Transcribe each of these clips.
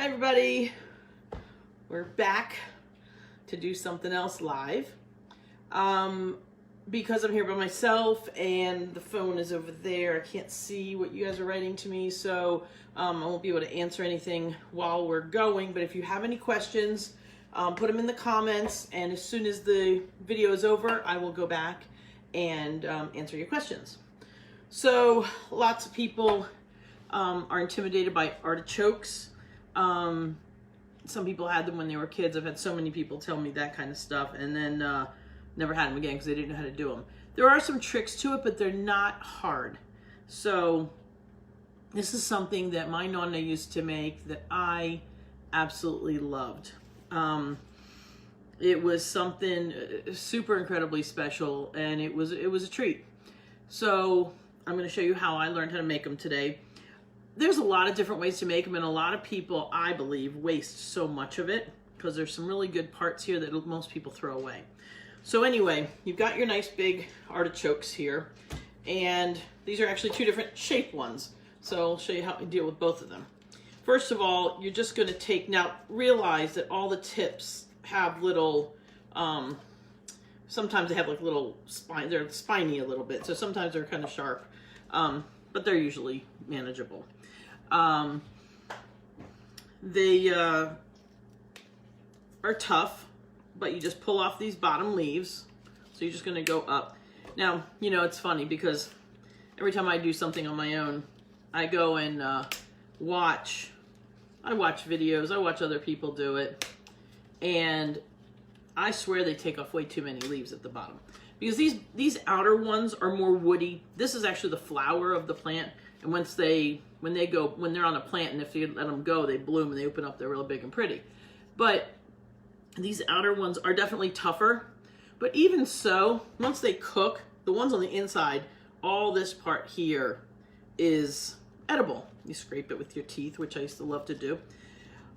Hi everybody, we're back to do something else live. Because I'm here by myself and the phone is over there, I can't see what you guys are writing to me, so I won't be able to answer anything while we're going. But if you have any questions, put them in the comments, and as soon as the video is over, I will go back and answer your questions. So lots of people are intimidated by artichokes. Some people had them when they were kids. I've had so many people tell me that kind of stuff, and then never had them again because they didn't know how to do them. There are some tricks to it, but they're not hard. So this is something that my Nonna used to make that I absolutely loved. It was something super incredibly special, and it was a treat. So I'm going to show you how I learned how to make them today. There's a lot of different ways to make them, and a lot of people, I believe, waste so much of it because there's some really good parts here that most people throw away. So anyway, you've got your nice big artichokes here, and these are actually two different shaped ones. So I'll show you how to deal with both of them. First of all, you're just going to take, now realize that all the tips have little, sometimes they have like little spine, they're spiny a little bit, so sometimes they're kind of sharp, but they're usually manageable. They are tough, but you just pull off these bottom leaves. So you're just going to go up. Now, you know, it's funny because every time I do something on my own, I go and watch videos, I watch other people do it, and I swear they take off way too many leaves at the bottom. Because these outer ones are more woody. This is actually the flower of the plant, and when they're on a plant, and if you let them go, they bloom and they open up, they're real big and pretty. But these outer ones are definitely tougher. But even so, once they cook, the ones on the inside, all this part here is edible. You scrape it with your teeth, which I used to love to do.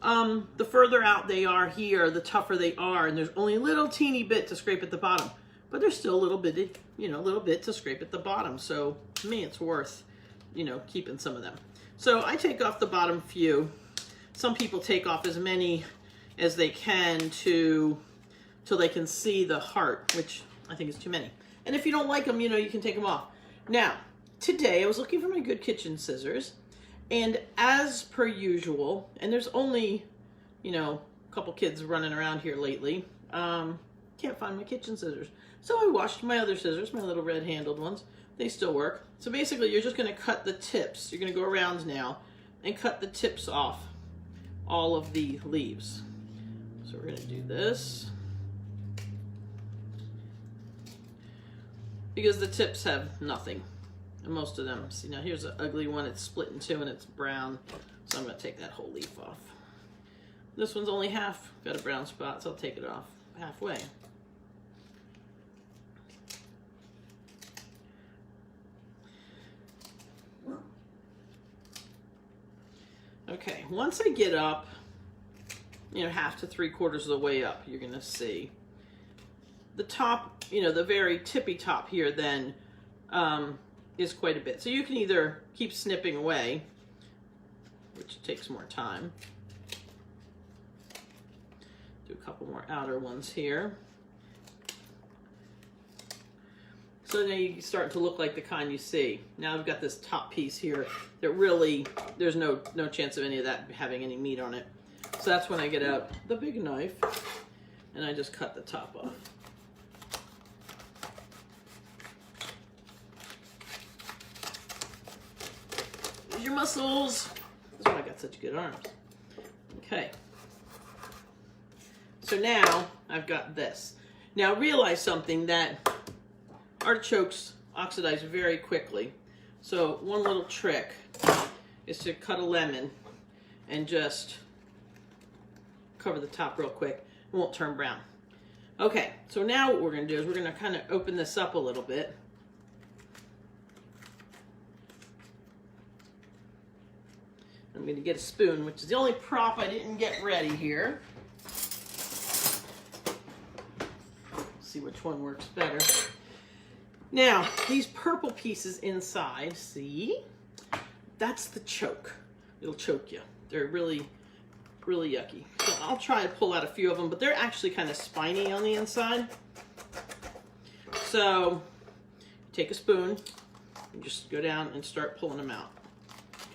The further out they are here, the tougher they are, and there's only a little teeny bit to scrape at the bottom. But there's still a little bit, a little bit to scrape at the bottom. So to me, it's worth, keeping some of them. So I take off the bottom few. Some people take off as many as they can till they can see the heart, which I think is too many. And if you don't like them, you can take them off. Now, today I was looking for my good kitchen scissors, and as per usual, and there's only, a couple kids running around here lately, can't find my kitchen scissors. So I washed my other scissors, my little red handled ones. They still work. So basically you're just going to cut the tips. You're going to go around now and cut the tips off all of the leaves. So we're going to do this. Because the tips have nothing. And most of them, see, now here's an ugly one. It's split in two and it's brown. So I'm going to take that whole leaf off. This one's only half got a brown spot, so I'll take it off halfway. Okay, once I get up, half to 3/4 of the way up, you're going to see the top, the very tippy top here then is quite a bit. So you can either keep snipping away, which takes more time. Do a couple more outer ones here. So now you start to look like the kind you see. Now I've got this top piece here that really, there's no chance of any of that having any meat on it. So that's when I get out the big knife and I just cut the top off. There's your muscles. That's why I got such good arms. Okay. So now I've got this. Now realize something, that artichokes oxidize very quickly. So one little trick is to cut a lemon and just cover the top real quick. It won't turn brown. Okay, so now what we're going to do is we're going to kind of open this up a little bit. I'm going to get a spoon, which is the only prop I didn't get ready here. See which one works better. Now, these purple pieces inside, see? That's the choke. It'll choke you. They're really really yucky. So I'll try to pull out a few of them, but they're actually kind of spiny on the inside. So take a spoon and just go down and start pulling them out,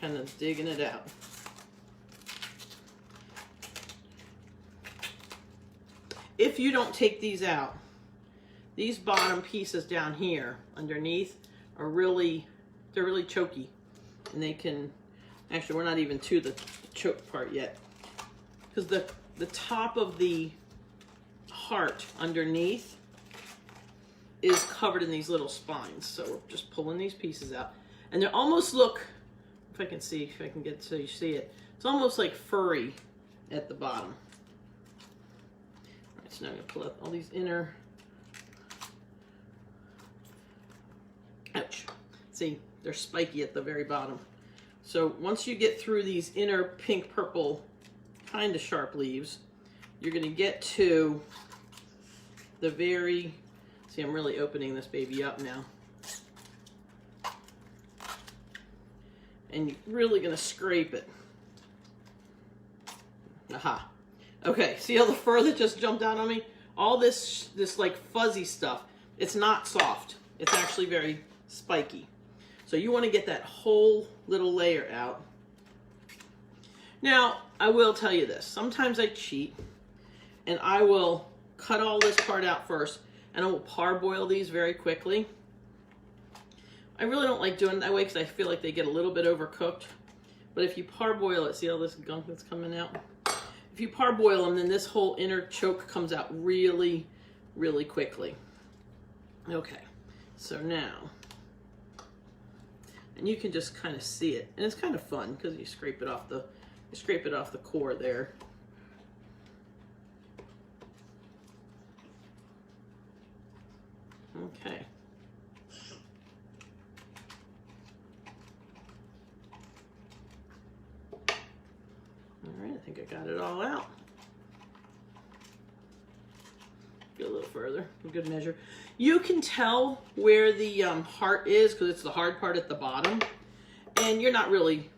kind of digging it out. If you don't take these out, these bottom pieces down here underneath are really, they're really choky, and they can, actually we're not even to the choke part yet, because the top of the heart underneath is covered in these little spines. So we're just pulling these pieces out, and they almost look, if I can see, if I can get so you see it, it's almost like furry at the bottom. All right, so now I'm gonna pull out all these inner, ouch, see, they're spiky at the very bottom. So once you get through these inner pink purple kind of sharp leaves, you're gonna get to the very, see, I'm really opening this baby up now. And you're really gonna scrape it. Aha. Okay, see all the fur that just jumped out on me? All this like fuzzy stuff, it's not soft. It's actually very spiky. So you wanna get that whole little layer out. Now, I will tell you this. Sometimes I cheat, and I will cut all this part out first, and I will parboil these very quickly. I really don't like doing it that way because I feel like they get a little bit overcooked. But if you parboil it, see all this gunk that's coming out? If you parboil them, then this whole inner choke comes out really, really quickly. Okay, so now, and you can just kind of see it, and it's kind of fun because you scrape it off the core there. Okay. All right, I think I got it all out. Go a little further, a good measure. You can tell where the heart is because it's the hard part at the bottom, and you're not really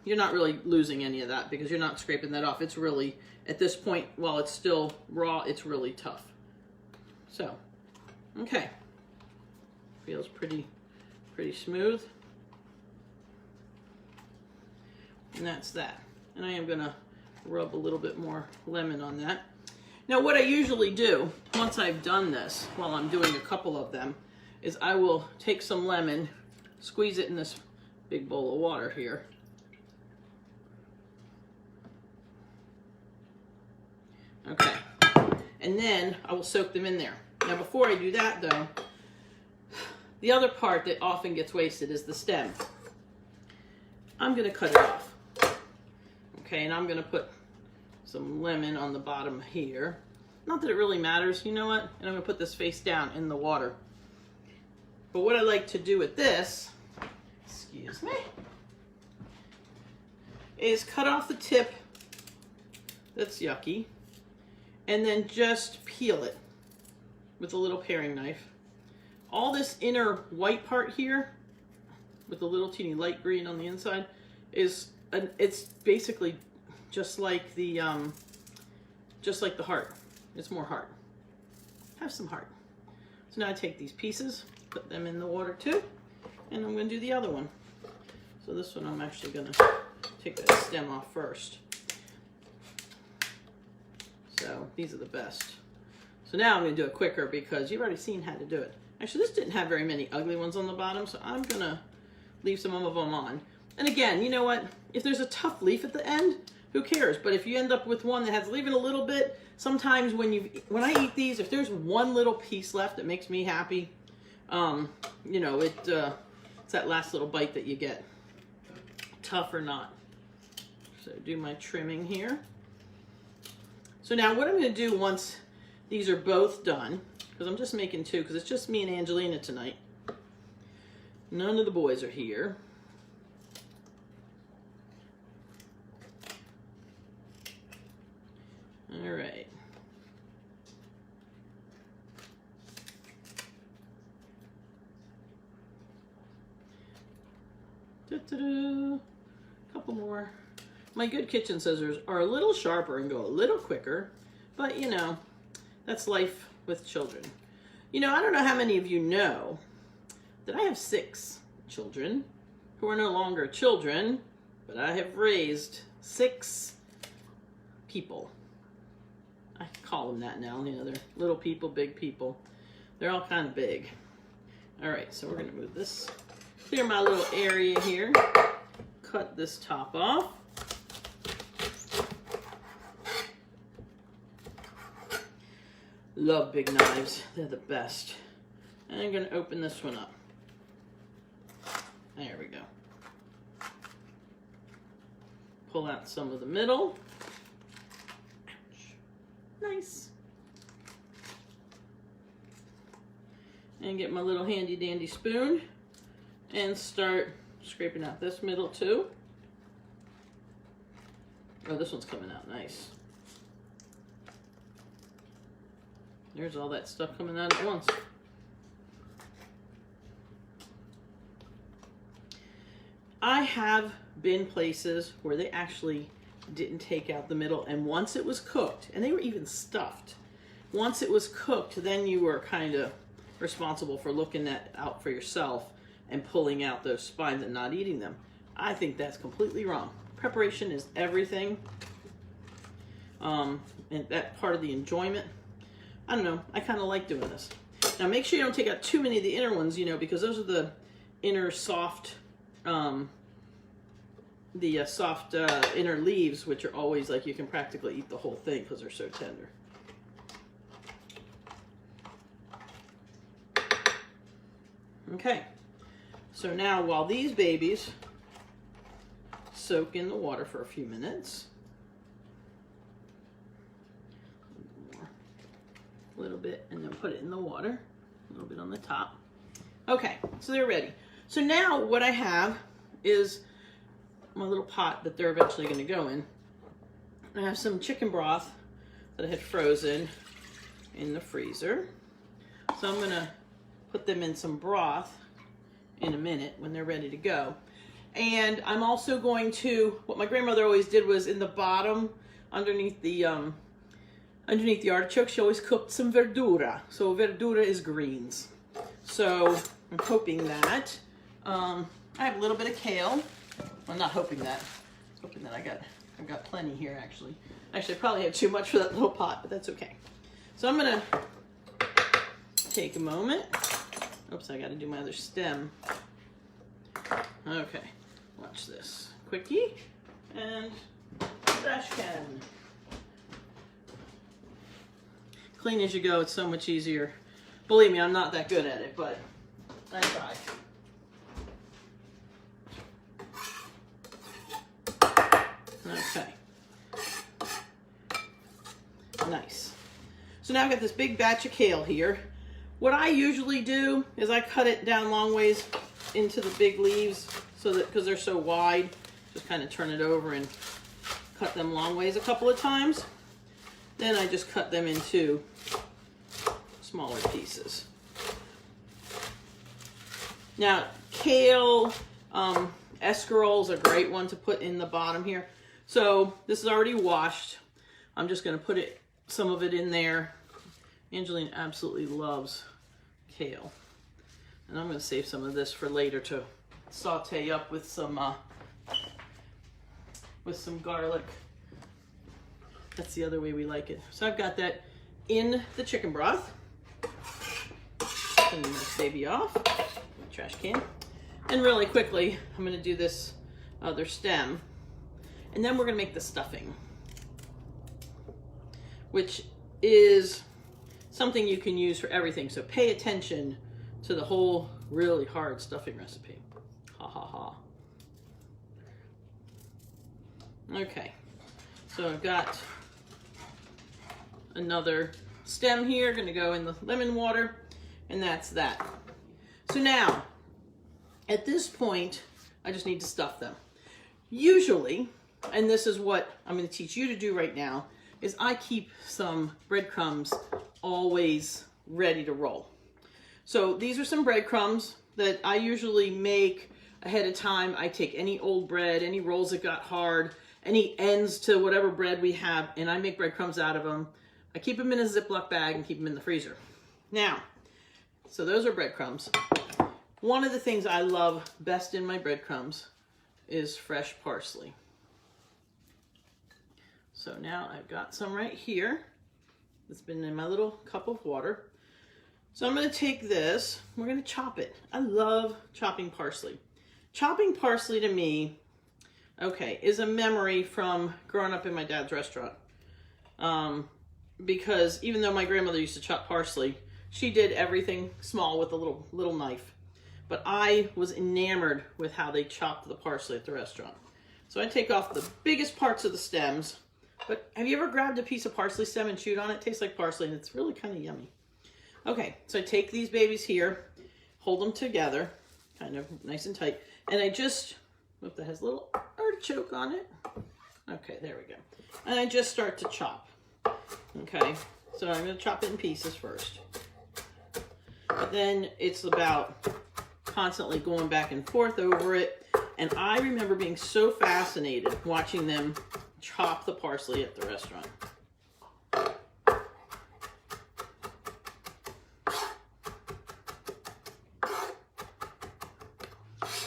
losing any of that because you're not scraping that off. It's really, at this point, while it's still raw, it's really tough. So, okay. Feels pretty smooth. And that's that. And I am gonna rub a little bit more lemon on that. Now what I usually do, once I've done this, while I'm doing a couple of them, is I will take some lemon, squeeze it in this big bowl of water here. Okay. And then I will soak them in there. Now before I do that though, the other part that often gets wasted is the stem. I'm gonna cut it off. Okay, and I'm gonna put some lemon on the bottom here. Not that it really matters, you know what? And I'm gonna put this face down in the water. But what I like to do with this, excuse me, is cut off the tip that's yucky, and then just peel it with a little paring knife. All this inner white part here, with a little teeny light green on the inside, it's basically just like the heart. It's more heart. Have some heart. So now I take these pieces, put them in the water too, and I'm going to do the other one. So this one I'm actually going to take that stem off first. So these are the best. So now I'm going to do it quicker because you've already seen how to do it. Actually, this didn't have very many ugly ones on the bottom, so I'm going to leave some of them on. And again, you know what? If there's a tough leaf at the end, who cares? But if you end up with one that has even a little bit, sometimes when I eat these, if there's one little piece left, it makes me happy. You know, it's that last little bite that you get, tough or not. So do my trimming here. So now what I'm going to do once these are both done, because I'm just making two, because it's just me and Angelina tonight. None of the boys are here. All right. Couple more. my good kitchen scissors are a little sharper and go a little quicker, but you know, that's life with children. You know, I don't know how many of you know that I have 6 children who are no longer children, but I have raised 6 people. I call them that now. You know, they're little people, big people. They're all kind of big. All right, so we're gonna move this, clear my little area here, cut this top off. Love big knives, they're the best. And I'm gonna open this one up. There we go. Pull out some of the middle. Ouch. Nice. And get my little handy dandy spoon and start scraping out this middle too. Oh, this one's coming out nice. There's all that stuff coming out at once. I have been places where they actually didn't take out the middle, and once it was cooked, and they were even stuffed, once it was cooked, then you were kind of responsible for looking out for yourself and pulling out those spines and not eating them. I think that's completely wrong. Preparation is everything, and that part of the enjoyment. I don't know, I kind of like doing this. Now make sure you don't take out too many of the inner ones, you know, because those are the inner soft, inner leaves, which are always like, you can practically eat the whole thing because they're so tender. Okay, so now while these babies soak in the water for a few minutes, a little bit, and then put it in the water, a little bit on the top. Okay, so they're ready. So now what I have is my little pot that they're eventually going to go in. I have some chicken broth that I had frozen in the freezer. So I'm going to put them in some broth in a minute when they're ready to go. And I'm also going to, what my grandmother always did was in the bottom, underneath the artichoke, she always cooked some verdura. So verdura is greens. So I'm hoping that, I have a little bit of kale. I'm not hoping that. I'm hoping that I've got plenty here actually. Actually, I probably have too much for that little pot, but that's okay. So I'm gonna take a moment. Oops, I gotta do my other stem. Okay, watch this. Quickie and trash can. Clean as you go, it's so much easier. Believe me, I'm not that good at it, but I try. Okay. Nice. So now I've got this big batch of kale here. What I usually do is I cut it down long ways into the big leaves, so that, because they're so wide, just kind of turn it over and cut them long ways a couple of times. Then I just cut them into smaller pieces. Now, kale, escarole is a great one to put in the bottom here. So this is already washed. I'm just going to put some of it in there. Angeline absolutely loves kale. And I'm going to save some of this for later to saute up with some garlic. That's the other way we like it. So I've got that in the chicken broth. Clean this baby off. Trash can. And really quickly, I'm going to do this other stem. And then we're going to make the stuffing, which is something you can use for everything. So pay attention to the whole really hard stuffing recipe. Ha ha ha. Okay, so I've got another stem here, going to go in the lemon water, and that's that. So now, at this point, I just need to stuff them. Usually, and this is what I'm going to teach you to do right now, is I keep some breadcrumbs always ready to roll. So these are some breadcrumbs that I usually make ahead of time. I take any old bread, any rolls that got hard, any ends to whatever bread we have, and I make breadcrumbs out of them. I keep them in a Ziploc bag and keep them in the freezer. Now, so those are breadcrumbs. One of the things I love best in my breadcrumbs is fresh parsley. So now I've got some right here. It's been in my little cup of water. So I'm going to take this, we're going to chop it. I love chopping parsley. Chopping parsley to me, okay, is a memory from growing up in my dad's restaurant. Because even though my grandmother used to chop parsley, she did everything small with a little knife. But I was enamored with how they chopped the parsley at the restaurant. So I take off the biggest parts of the stems. But have you ever grabbed a piece of parsley stem and chewed on it? It tastes like parsley and it's really kind of yummy. Okay, so I take these babies here, hold them together, kind of nice and tight, and I just, look, that has a little artichoke on it. Okay, there we go. And I just start to chop. Okay, so I'm going to chop it in pieces first. But then it's about constantly going back and forth over it. And I remember being so fascinated watching them chop the parsley at the restaurant.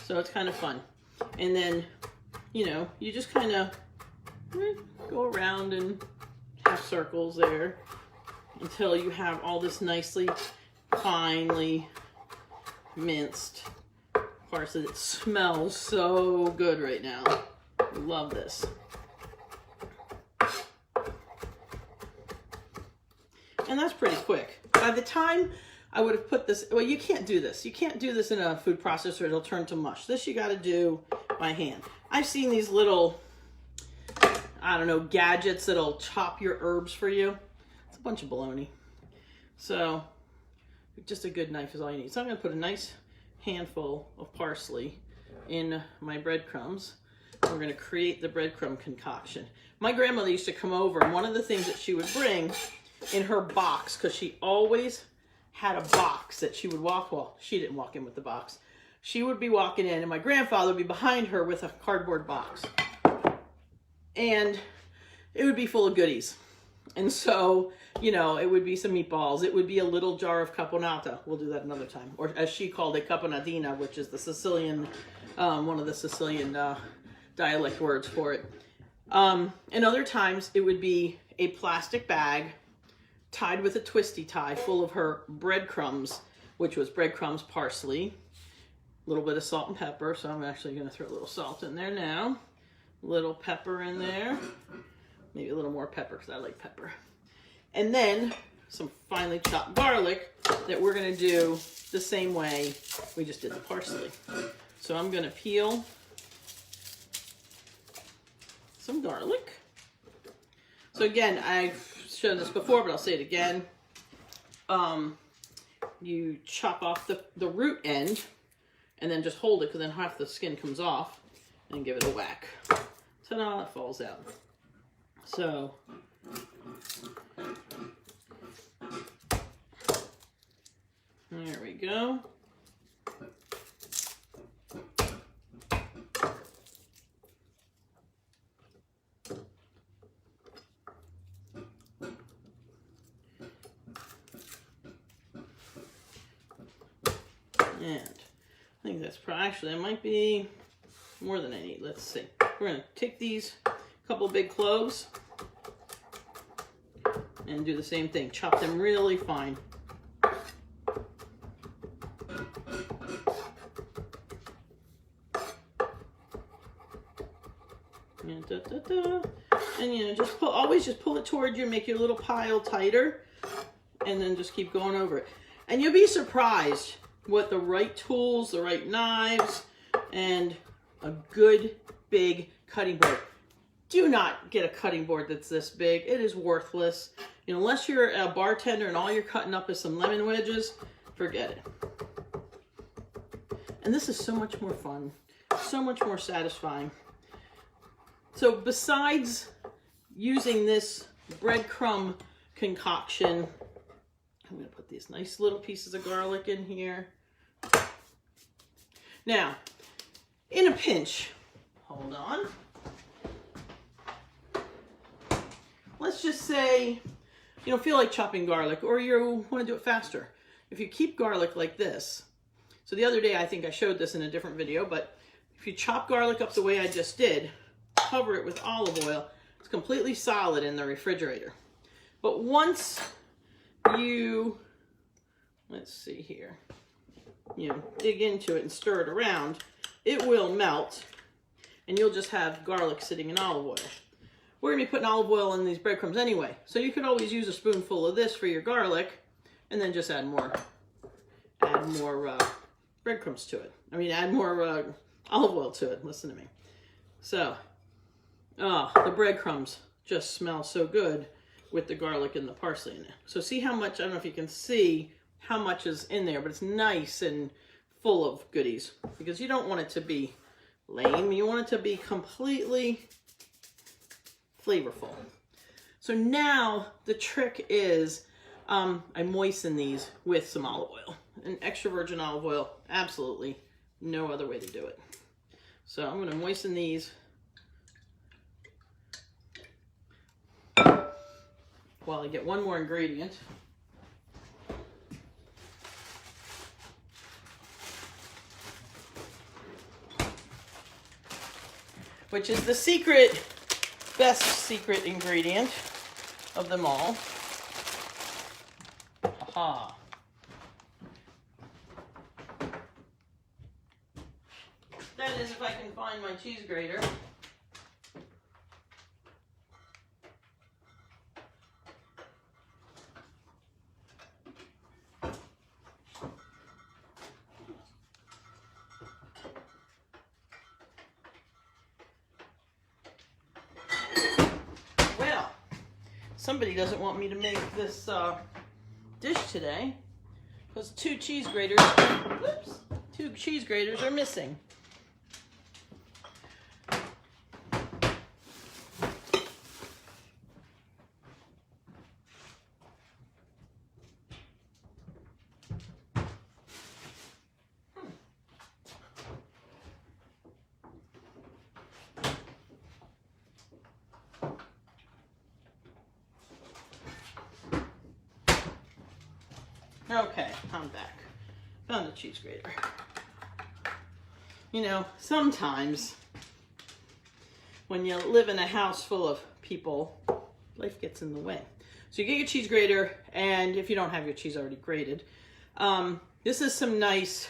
So it's kind of fun. And then, you know, you just kind of go around and have circles there until you have all this nicely, finely minced parsley that smells so good right now. Love this. And that's pretty quick. By the time I would have put this, well, you can't do this. You can't do this in a food processor. It'll turn to mush. This you got to do by hand. I've seen these little, I don't know, gadgets that'll chop your herbs for you. It's a bunch of baloney. So just a good knife is all you need. So I'm going to put a nice handful of parsley in my breadcrumbs. We're going to create the breadcrumb concoction. My grandmother used to come over, and one of the things that she would bring in her box, because she always had a box that she would walk, well, she didn't walk in with the box. She would be walking in and my grandfather would be behind her with a cardboard box. And it would be full of goodies. And so, you know, it would be some meatballs. It would be a little jar of caponata. We'll do that another time. Or as she called it, caponadina, which is the Sicilian, one of the Sicilian dialect words for it. And other times it would be a plastic bag tied with a twisty tie full of her breadcrumbs, which was breadcrumbs, parsley, a little bit of salt and pepper. So I'm actually going to throw a little salt in there now. A little pepper in there. Maybe a little more pepper because I like pepper. And then some finely chopped garlic that we're going to do the same way we just did the parsley. So I'm going to peel some garlic. So again, I've shown this before, but I'll say it again. You chop off the root end and then just hold it because then half the skin comes off and give it a whack. Ta-da, it falls out. So there we go. And I think that's probably, actually, it might be more than I need. Let's see. We're going to take these couple big cloves and do the same thing. Chop them really fine. And, and you know, just pull, always just pull it toward you, make your little pile tighter, and then just keep going over it. And you'll be surprised what the right tools, the right knives, and a good big cutting board. Do not get a cutting board that's this big. It is worthless. You know, unless you're a bartender and all you're cutting up is some lemon wedges, forget it. And this is so much more fun, so much more satisfying. So besides using this breadcrumb concoction, I'm going to put these nice little pieces of garlic in here. Now, in a pinch, hold on. let's just say you don't feel like chopping garlic, or you want to do it faster. If you keep garlic like this, so the other day I think I showed this in a different video, but if you chop garlic up the way I just did, cover it with olive oil, it's completely solid in the refrigerator. But once you, let's see here, you know, dig into it and stir it around, it will melt, and you'll just have garlic sitting in olive oil. We're gonna be putting olive oil in these breadcrumbs anyway, so you could always use a spoonful of this for your garlic, and then just add more breadcrumbs to it. I mean, add more olive oil to it. Listen to me. So, the breadcrumbs just smell so good with the garlic and the parsley in it. So see how much, I don't know if you can see how much is in there, but it's nice and full of goodies, because you don't want it to be lame. You want it to be completely flavorful. So now the trick is I moisten these with some olive oil. An extra virgin olive oil, absolutely no other way to do it. So I'm going to moisten these while I get one more ingredient. Which is the secret, best secret ingredient of them all. Aha. That is, if I can find my cheese grater. Well, somebody doesn't want me to make this dish today because two cheese graters are missing. Okay, I'm back. Found the cheese grater. You know, sometimes when you live in a house full of people, life gets in the way. So you get your cheese grater, and if you don't have your cheese already grated, this is some nice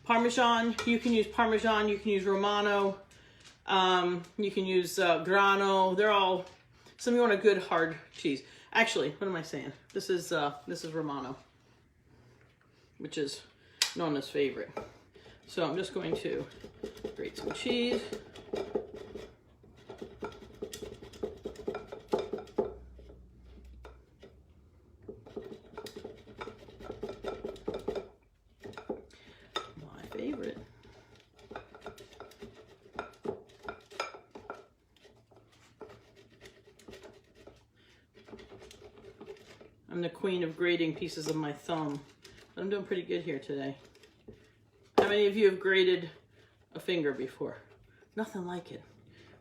Parmesan. You can use Parmesan, you can use Romano, you can use Grano. They're all, some of you want a good hard cheese. Actually, what am I saying? This is Romano, which is Nonna's favorite. So I'm just going to grate some cheese. My favorite. I'm the queen of grating pieces of my thumb. I'm doing pretty good here today. How many of you have grated a finger before? Nothing like it.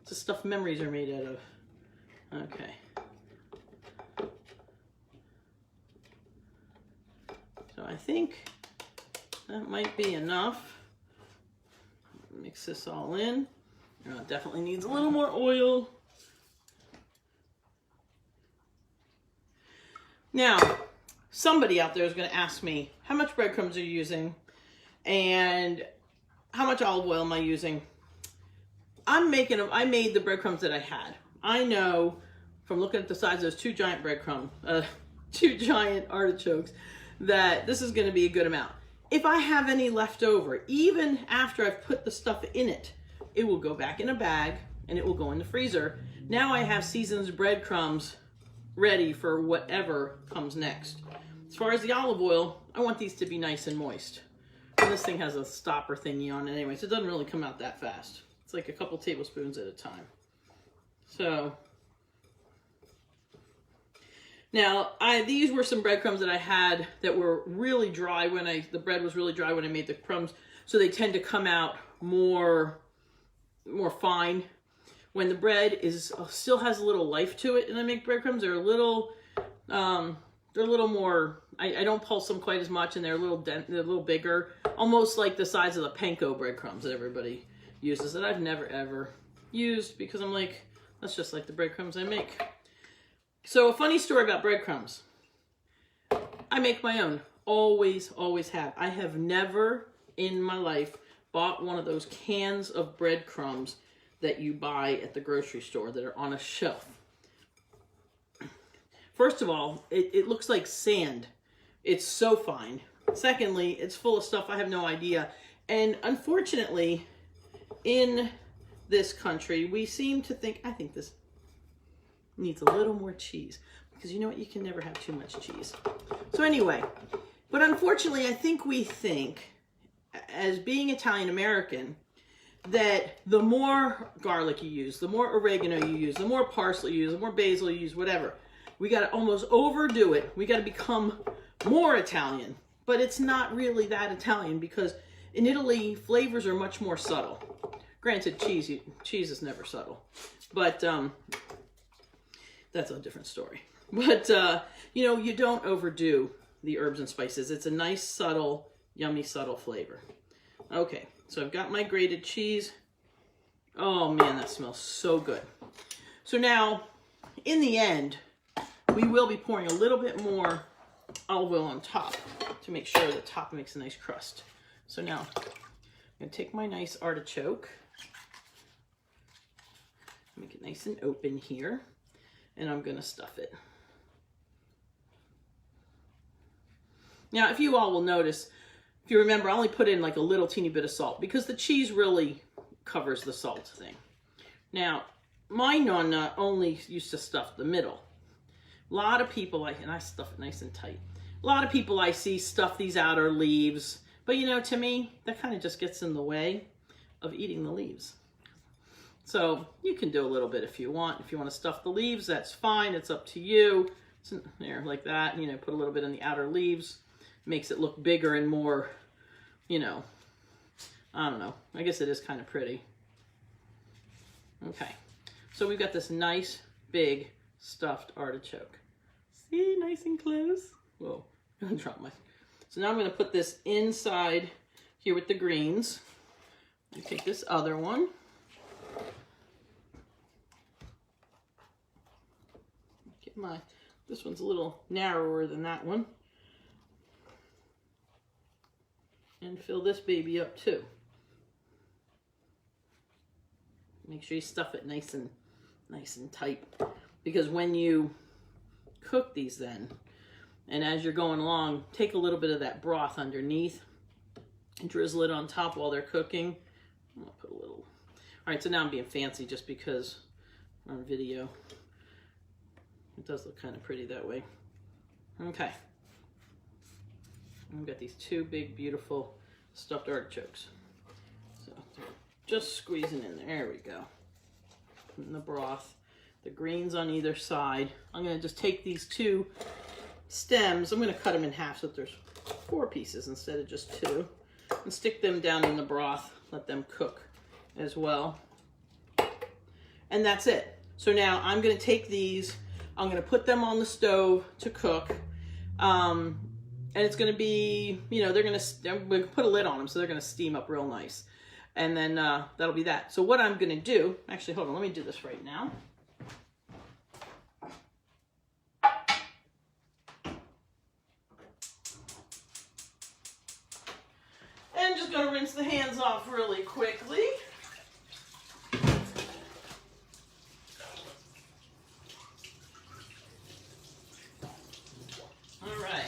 It's the stuff memories are made out of. Okay. So I think that might be enough. Mix this all in. It definitely needs a little more oil. Now, somebody out there is going to ask me, how much breadcrumbs are you using? And how much olive oil am I using? I made the breadcrumbs that I had. I know from looking at the size of those two giant artichokes, that this is going to be a good amount. If I have any left over, even after I've put the stuff in it, it will go back in a bag and it will go in the freezer. Now I have seasoned breadcrumbs ready for whatever comes next. As far as the olive oil, I want these to be nice and moist. And this thing has a stopper thingy on it anyway, so it doesn't really come out that fast. It's like a couple tablespoons at a time. So, now, these were some breadcrumbs that I had that were really dry when the bread was really dry when I made the crumbs, so they tend to come out more fine. when the bread is still has a little life to it and I make breadcrumbs, they're a little more, I don't pulse them quite as much, and they're a little bigger, almost like the size of the panko breadcrumbs that everybody uses, that I've never ever used, because I'm like, that's just like the breadcrumbs I make. So a funny story about breadcrumbs. I make my own. Always, always have. I have never in my life bought one of those cans of breadcrumbs that you buy at the grocery store that are on a shelf. First of all, it looks like sand. It's so fine. Secondly, it's full of stuff I have no idea. And unfortunately, in this country, we seem to think, I think this needs a little more cheese, because you know what? You can never have too much cheese. So anyway, but unfortunately, I think we think, as being Italian American, that the more garlic you use, the more oregano you use, the more parsley you use, the more basil you use, whatever, we got to almost overdo it. We got to become more Italian. But it's not really that Italian, because in Italy, flavors are much more subtle. Granted, cheese is never subtle, but that's a different story. But, you know, you don't overdo the herbs and spices. It's a nice, subtle, yummy, subtle flavor. Okay, so I've got my grated cheese. Oh man, that smells so good. So now, in the end, we will be pouring a little bit more olive oil on top to make sure the top makes a nice crust. So now, I'm going to take my nice artichoke, make it nice and open here, and I'm going to stuff it. Now, if you all will notice, if you remember, I only put in like a little teeny bit of salt, because the cheese really covers the salt thing. Now, my Nonna only used to stuff the middle. A lot of people, and I stuff it nice and tight. A lot of people I see stuff these outer leaves, but you know, to me, that kind of just gets in the way of eating the leaves. So you can do a little bit if you want. If you want to stuff the leaves, that's fine. It's up to you. It's in there like that. You know, put a little bit in the outer leaves. Makes it look bigger and more, you know, I don't know. I guess it is kind of pretty. Okay. So we've got this nice, big, stuffed artichoke. See, nice and close. Whoa, I'm gonna drop my. So now I'm gonna put this inside here with the greens. I take this other one. Get my, this one's a little narrower than that one. And fill this baby up too. Make sure you stuff it nice and tight, because when you cook these then, and as you're going along, take a little bit of that broth underneath and drizzle it on top while they're cooking. I'm gonna put a little. All right, so now I'm being fancy just because on video it does look kind of pretty that way. Okay. I've got these two big, beautiful stuffed artichokes. So just squeezing in there. There we go. Putting the broth, the greens on either side. I'm going to just take these two stems. I'm going to cut them in half so that there's 4 pieces instead of just 2. And stick them down in the broth. Let them cook as well. And that's it. So now I'm going to take these. I'm going to put them on the stove to cook. And it's going to be, you know, we put a lid on them, so they're going to steam up real nice. And then that'll be that. So what I'm going to do, actually, hold on, let me do this right now. And just going to rinse the hands off really quickly. All right.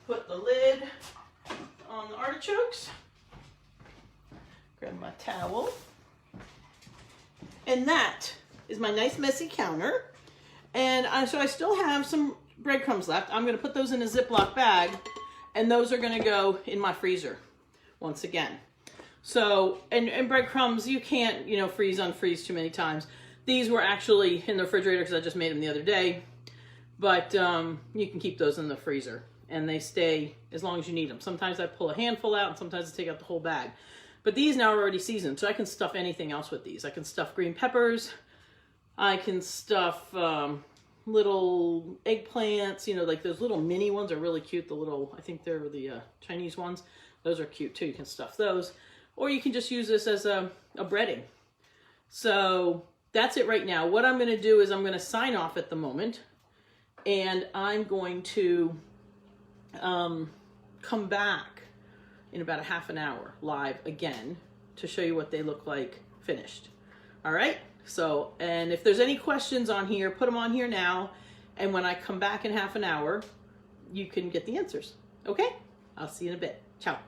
Put the lid on the artichokes. Grab my towel. And that is my nice messy counter. And so I still have some breadcrumbs left. I'm going to put those in a Ziploc bag, and those are going to go in my freezer once again. So, and breadcrumbs, you can't, you know, freeze, unfreeze too many times. These were actually in the refrigerator because I just made them the other day. But you can keep those in the freezer, and they stay as long as you need them. Sometimes I pull a handful out, and sometimes I take out the whole bag. But these now are already seasoned, so I can stuff anything else with these. I can stuff green peppers. I can stuff little eggplants, you know, like those little mini ones are really cute. The little, I think they're the Chinese ones. Those are cute too. You can stuff those. Or you can just use this as a breading. So that's it right now. What I'm going to do is I'm going to sign off at the moment. And I'm going to come back in about a half an hour live again to show you what they look like finished. All right? So, and if there's any questions on here, put them on here now. And when I come back in half an hour, you can get the answers. Okay? I'll see you in a bit. Ciao.